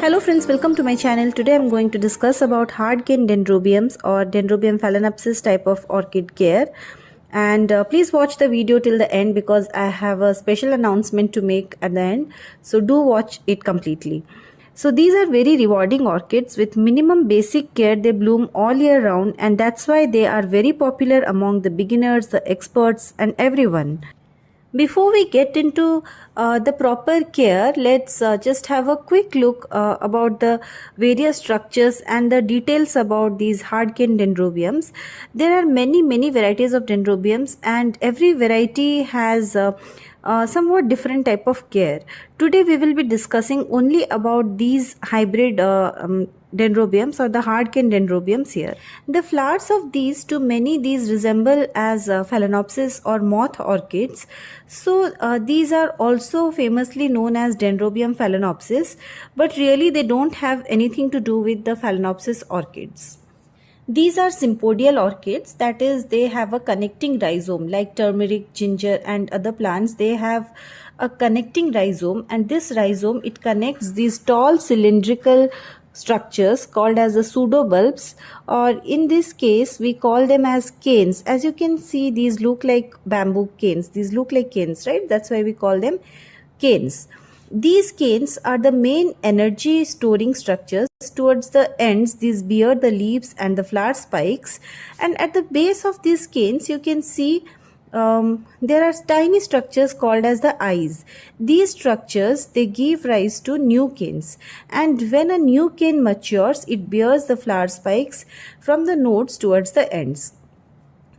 Hello friends, welcome to my channel. Today I'm going to discuss about hard cane dendrobiums or Dendrobium phalaenopsis type of orchid care. And please watch the video till the end because I have a special announcement to make at the end. So do watch it completely. So these are very rewarding orchids with minimum basic care. They bloom all year round and that's why they are very popular among the beginners, the experts and everyone. Before we get into the proper care, let's just have a quick look about the various structures and the details about these hard cane dendrobiums. There are many varieties of dendrobiums and every variety has somewhat different type of care. Today we will be discussing only about these hybrid dendrobiums or the hard cane dendrobiums here. The flowers of these these resemble as phalaenopsis or moth orchids. So these are also famously known as Dendrobium phalaenopsis, but really they don't have anything to do with the phalaenopsis orchids. These are sympodial orchids, that is, they have a connecting rhizome like turmeric, ginger and other plants. They have a connecting rhizome, and this rhizome, it connects these tall cylindrical structures called as the pseudobulbs, or in this case we call them as canes. As you can see, these look like bamboo canes. These look like canes, right? That's why we call them canes. These canes are the main energy storing structures. Towards the ends, these bear the leaves and the flower spikes, and at the base of these canes you can see there are tiny structures called as the eyes. These structures, they give rise to new canes, and when a new cane matures, it bears the flower spikes from the nodes towards the ends.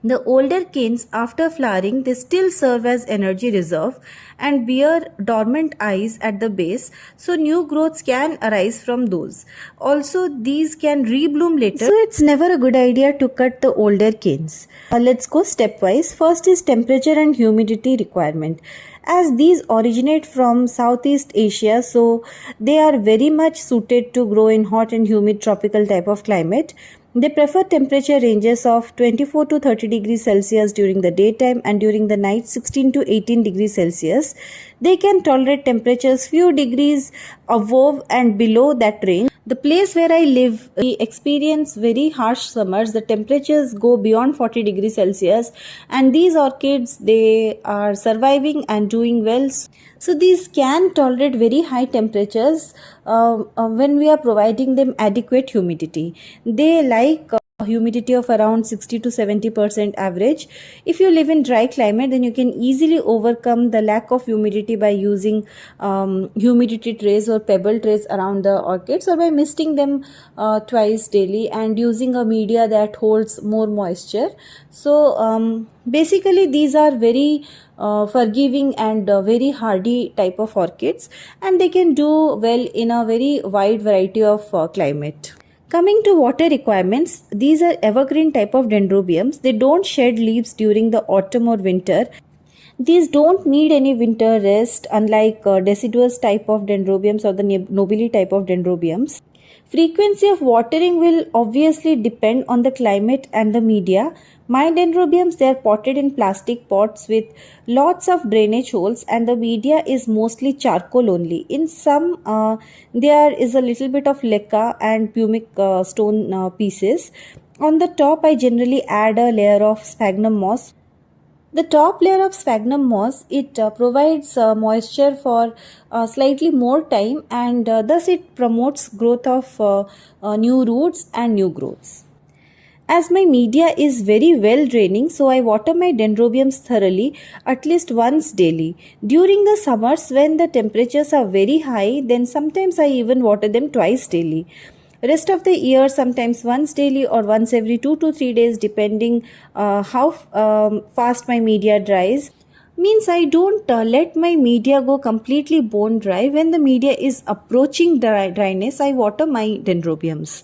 The older canes, after flowering, they still serve as energy reserve and bear dormant eyes at the base, so new growths can arise from those. Also, these can rebloom later, so it's never a good idea to cut the older canes. Let's go stepwise. First is temperature and humidity requirement. As these originate from Southeast Asia, so they are very much suited to grow in hot and humid tropical type of climate. They prefer temperature ranges of 24 to 30 degrees Celsius during the daytime and during the night 16 to 18 degrees Celsius. They can tolerate temperatures few degrees above and below that range. The place where I live, we experience very harsh summers. The temperatures go beyond 40 degrees Celsius, and these orchids, they are surviving and doing well. So these can tolerate very high temperatures when we are providing them adequate humidity. They like humidity of around 60 to 70% average. If you live in dry climate, then you can easily overcome the lack of humidity by using humidity trays or pebble trays around the orchids, or by misting them twice daily and using a media that holds more moisture. So basically these are very forgiving and very hardy type of orchids, and they can do well in a very wide variety of climate. Coming to water requirements, these are evergreen type of dendrobiums. They don't shed leaves during the autumn or winter. These don't need any winter rest, unlike deciduous type of dendrobiums or the nobile type of dendrobiums. Frequency of watering will obviously depend on the climate and the media. My dendrobiums, they are potted in plastic pots with lots of drainage holes, and the media is mostly charcoal only. In some, there is a little bit of leca and pumic stone pieces. On the top, I generally add a layer of sphagnum moss. The top layer of sphagnum moss, it provides moisture for slightly more time, and thus it promotes growth of new roots and new growths. As my media is very well draining, so I water my dendrobiums thoroughly at least once daily. During the summers when the temperatures are very high, then sometimes I even water them twice daily. Rest of the year, sometimes once daily or once every 2 to 3 days, depending how fast my media dries. Means I don't let my media go completely bone dry. When the media is approaching dryness, I water my dendrobiums.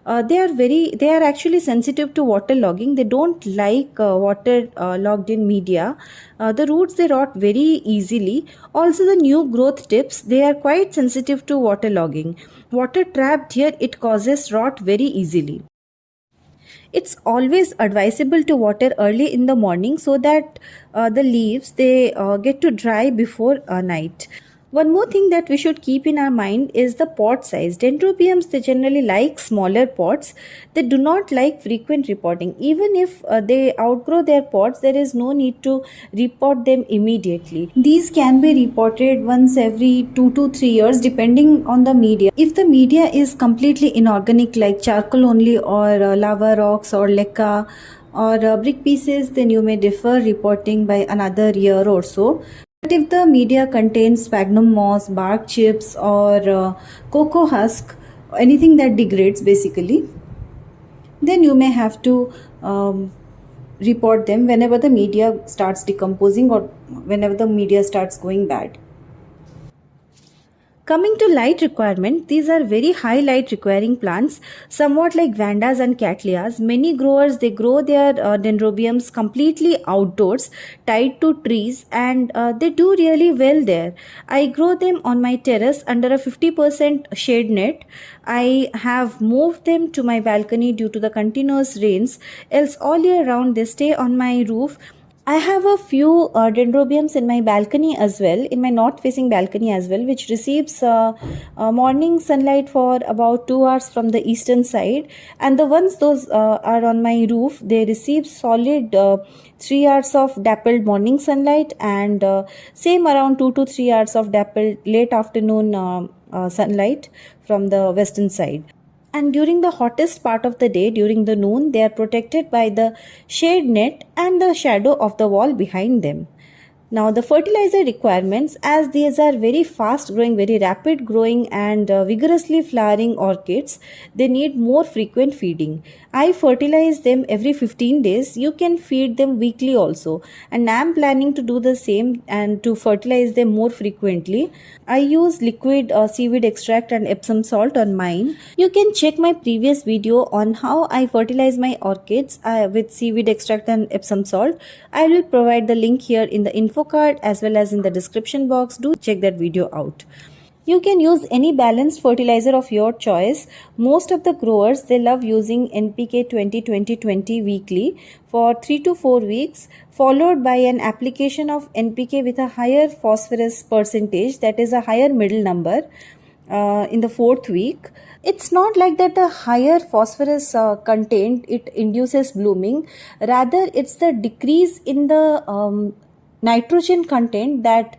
They are actually sensitive to water logging. They don't like water logged in media. The roots, they rot very easily. Also the new growth tips, they are quite sensitive to water logging. Water trapped here, it causes rot very easily. It's always advisable to water early in the morning so that the leaves, they get to dry before night. One more thing that we should keep in our mind is the pot size. Dendrobiums, they generally like smaller pots. They do not like frequent repotting. Even if they outgrow their pots, there is no need to repot them immediately. These can be repotted once every 2 to 3 years depending on the media. If the media is completely inorganic like charcoal only or lava rocks or leca or brick pieces, then you may defer repotting by another year or so. But if the media contains sphagnum moss, bark chips, or cocoa husk, anything that degrades basically, then you may have to report them whenever the media starts decomposing or whenever the media starts going bad. Coming to light requirement, these are very high light requiring plants, somewhat like vandas and cattleyas. Many growers, they grow their dendrobiums completely outdoors, tied to trees, and they do really well there. I grow them on my terrace under a 50% shade net. I have moved them to my balcony due to the continuous rains, else all year round they stay on my roof. I have a few dendrobiums in my balcony as well, in my north facing balcony as well, which receives morning sunlight for about 2 hours from the eastern side. And the ones those are on my roof, they receive solid 3 hours of dappled morning sunlight and same around 2 to 3 hours of dappled late afternoon sunlight from the western side. And during the hottest part of the day, during the noon, they are protected by the shade net and the shadow of the wall behind them. Now the fertilizer requirements, as these are very fast growing, very rapid growing and vigorously flowering orchids, they need more frequent feeding. I fertilize them every 15 days. You can feed them weekly also, and I am planning to do the same and to fertilize them more frequently. I use liquid seaweed extract and Epsom salt on mine. You can check my previous video on how I fertilize my orchids with seaweed extract and Epsom salt. I will provide the link here in the info card as well as in the description box. Do check that video out. You can use any balanced fertilizer of your choice. Most of the growers, they love using NPK 20-20-20 weekly for 3 to 4 weeks, followed by an application of NPK with a higher phosphorus percentage, that is a higher middle number, in the 4th week. It's not like that the higher phosphorus content it induces blooming. Rather, it's the decrease in the nitrogen content that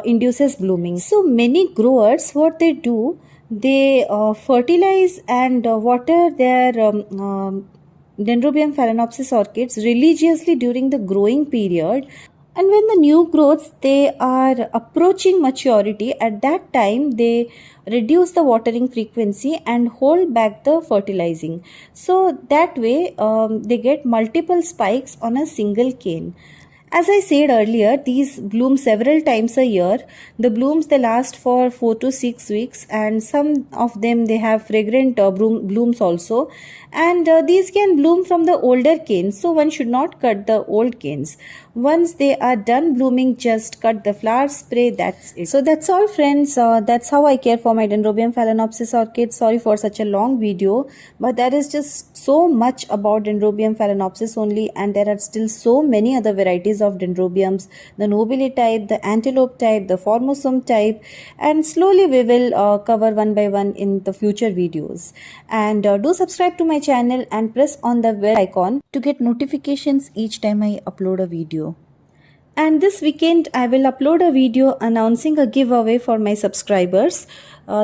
induces blooming. So many growers, what they do, they fertilize and water their Dendrobium phalaenopsis orchids religiously during the growing period. And when the new growths, they are approaching maturity, at that time they reduce the watering frequency and hold back the fertilizing. So that way they get multiple spikes on a single cane. As I said earlier, these bloom several times a year. The blooms, they last for 4 to 6 weeks, and some of them, they have fragrant blooms also. And these can bloom from the older canes, so one should not cut the old canes. Once they are done blooming, just cut the flower spray, that's it. So that's all, friends. That's how I care for my Dendrobium phalaenopsis orchids. Sorry for such a long video, but there is just so much about Dendrobium phalaenopsis only, and there are still so many other varieties of Dendrobiums, the nobile type, the antelope type, the formosum type, and slowly we will cover one by one in the future videos. And do subscribe to my channel and press on the bell icon to get notifications each time I upload a video. And this weekend I will upload a video announcing a giveaway for my subscribers.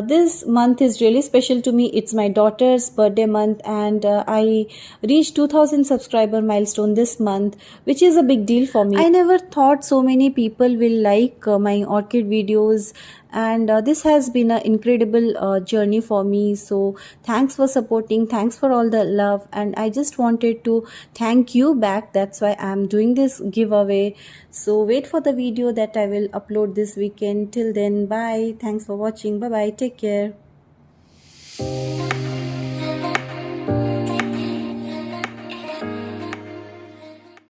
This month is really special to me. It's my daughter's birthday month, and I reached 2000 subscriber milestone this month, which is a big deal for me. I never thought so many people will like my orchid videos, and this has been an incredible journey for me. So thanks for supporting, thanks for all the love, and I just wanted to thank you back. That's why I'm doing this giveaway. So wait for the video that I will upload this weekend. Till then, bye. Thanks for watching. Bye bye. Take care.